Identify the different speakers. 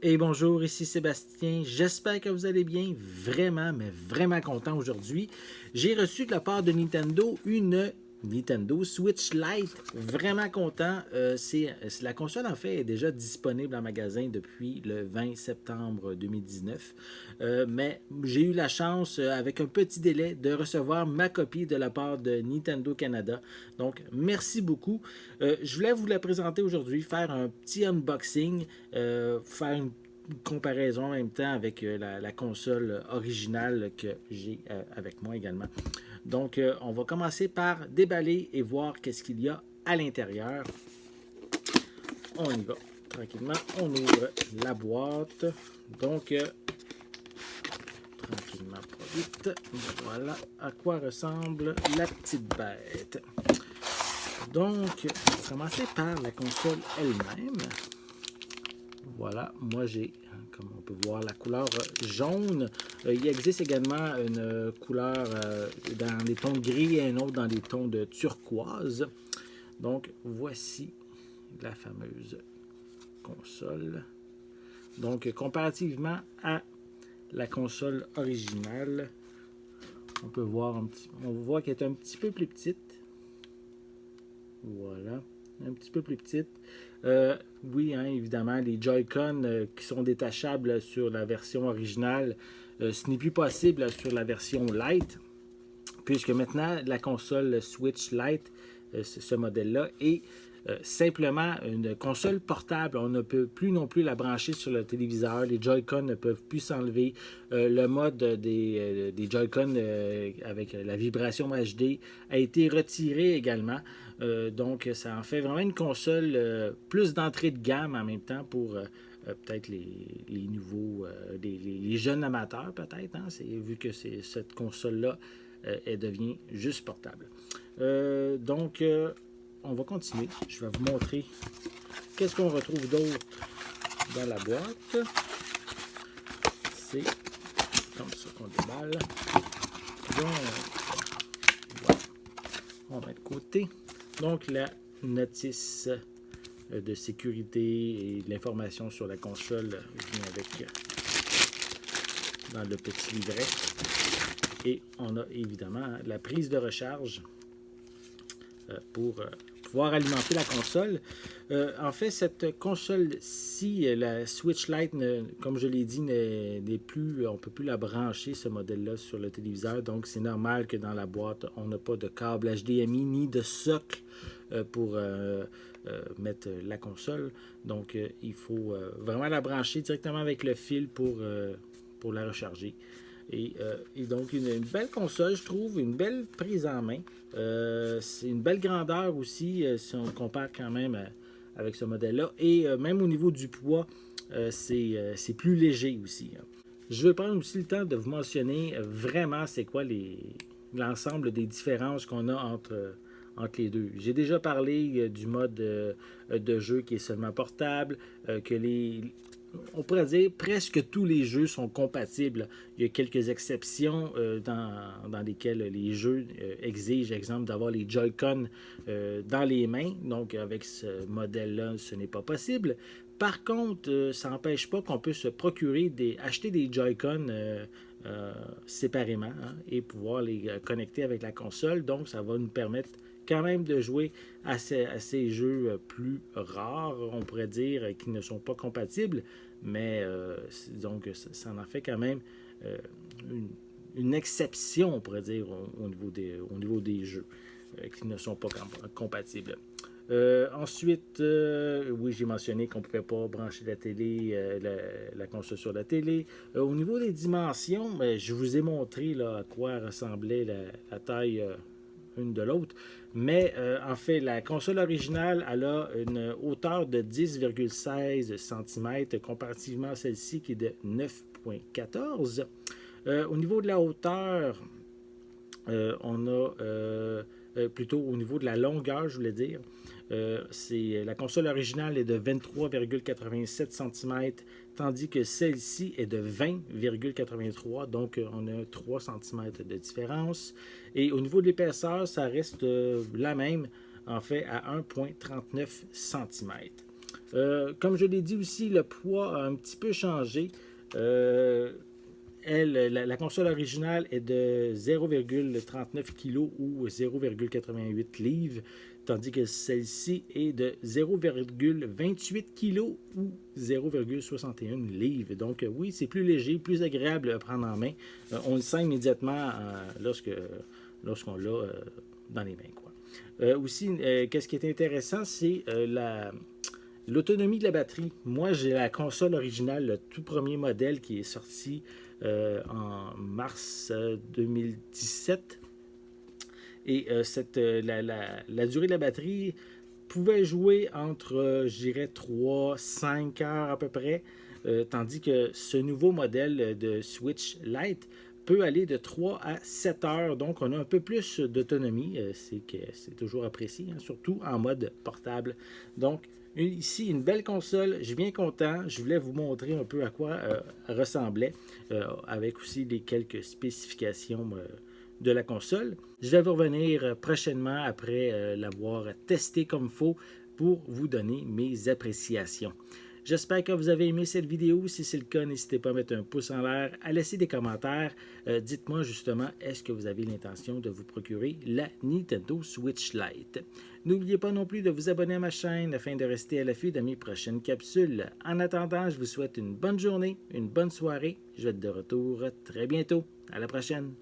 Speaker 1: Et bonjour, ici Sébastien. J'espère que vous allez bien. Vraiment, mais vraiment content aujourd'hui. J'ai reçu de la part de Nintendo une Nintendo Switch Lite. Vraiment content. La console, en fait, est déjà disponible en magasin depuis le 20 septembre 2019. Mais j'ai eu la chance, avec un petit délai, de recevoir ma copie de la part de Nintendo Canada. Donc, merci beaucoup. Je voulais vous la présenter aujourd'hui, faire un petit unboxing, faire une comparaison en même temps avec la console originale que j'ai avec moi également. Donc, on va commencer par déballer et voir qu'est-ce qu'il y a à l'intérieur. On y va tranquillement. On ouvre la boîte. Donc, tranquillement, pas vite. Voilà à quoi ressemble la petite bête. Donc, on va commencer par la console elle-même. Voilà, moi j'ai, comme on peut voir, la couleur jaune. Il existe également une couleur dans les tons gris et une autre dans les tons de turquoise. Donc, voici la fameuse console. Donc, comparativement à la console originale, on peut voir on voit qu'elle est un petit peu plus petite. Voilà, un petit peu plus petite. Oui, hein, évidemment, les Joy-Con qui sont détachables sur la version originale, ce n'est plus possible sur la version Lite, puisque maintenant la console Switch Lite, ce modèle-là, est simplement une console portable. On ne peut plus non plus la brancher sur le téléviseur. Les Joy-Con ne peuvent plus s'enlever. Le mode des Joy-Con avec la vibration HD a été retiré également. Donc, ça en fait vraiment une console plus d'entrée de gamme en même temps pour peut-être les nouveaux, les jeunes amateurs peut-être, hein, vu que cette console-là, elle devient juste portable. Donc, on va continuer. Je vais vous montrer qu'est-ce qu'on retrouve d'autre dans la boîte. C'est comme ça qu'on déballe. Donc, voilà. On va de côté. Donc, la notice de sécurité et l'information sur la console vient avec dans le petit livret. Et on a évidemment la prise de recharge pour pouvoir alimenter la console. En fait, cette console-ci, la Switch Lite, comme je l'ai dit, n'est plus, on ne peut plus la brancher, ce modèle-là, sur le téléviseur. Donc, c'est normal que dans la boîte, on n'a pas de câble HDMI ni de socle pour mettre la console. Donc, il faut vraiment la brancher directement avec le fil pour la recharger. Et donc, une belle console, je trouve, une belle prise en main. C'est une belle grandeur aussi, si on compare quand même avec ce modèle-là. Et même au niveau du poids, c'est plus léger aussi. Je vais prendre aussi le temps de vous mentionner vraiment c'est quoi l'ensemble des différences qu'on a entre les deux. J'ai déjà parlé du mode de jeu qui est seulement portable, que on pourrait dire presque tous les jeux sont compatibles. Il y a quelques exceptions dans lesquelles les jeux exigent, exemple, d'avoir les Joy-Con dans les mains. Donc, avec ce modèle-là, ce n'est pas possible. Par contre, ça n'empêche pas qu'on peut se procurer acheter des Joy-Con séparément, hein, et pouvoir les connecter avec la console. Donc, ça va nous permettre quand même de jouer à ces jeux plus rares, on pourrait dire, qui ne sont pas compatibles, mais donc ça en fait quand même une exception, on pourrait dire, au niveau des jeux qui ne sont pas compatibles. Ensuite, oui, j'ai mentionné qu'on ne pouvait pas brancher la télé, la console sur la télé. Au niveau des dimensions, je vous ai montré là, à quoi ressemblait la taille une de l'autre. Mais en fait, la console originale, elle a une hauteur de 10,16 cm comparativement à celle-ci qui est de 9,14. Au niveau de la hauteur, on a plutôt au niveau de la longueur, je voulais dire. La console originale est de 23,87 cm, tandis que celle-ci est de 20,83, donc on a 3 cm de différence. Et au niveau de l'épaisseur, ça reste la même, en fait, à 1,39 cm. Comme je l'ai dit aussi, le poids a un petit peu changé. La console originale est de 0,39 kg ou 0,88 livres, tandis que celle-ci est de 0,28 kg ou 0,61 livres. Donc oui, c'est plus léger, plus agréable à prendre en main. On le sent immédiatement lorsqu'on l'a dans les mains, quoi. Aussi, qu'est-ce qui est intéressant, c'est l'autonomie de la batterie. Moi, j'ai la console originale, le tout premier modèle qui est sorti en mars 2017. Et la durée de la batterie pouvait jouer entre, je dirais, 3-5 heures à peu près, tandis que ce nouveau modèle de Switch Lite peut aller de 3 à 7 heures, donc on a un peu plus d'autonomie, c'est toujours apprécié, hein, surtout en mode portable. Donc, ici, une belle console, je suis bien content. Je voulais vous montrer un peu à quoi ressemblait, avec aussi les quelques spécifications de la console. Je vais vous revenir prochainement après l'avoir testé comme il faut pour vous donner mes appréciations. J'espère que vous avez aimé cette vidéo. Si c'est le cas, n'hésitez pas à mettre un pouce en l'air, à laisser des commentaires. Dites-moi justement, est-ce que vous avez l'intention de vous procurer la Nintendo Switch Lite? N'oubliez pas non plus de vous abonner à ma chaîne afin de rester à l'affût de mes prochaines capsules. En attendant, je vous souhaite une bonne journée, une bonne soirée. Je vais être de retour très bientôt. À la prochaine!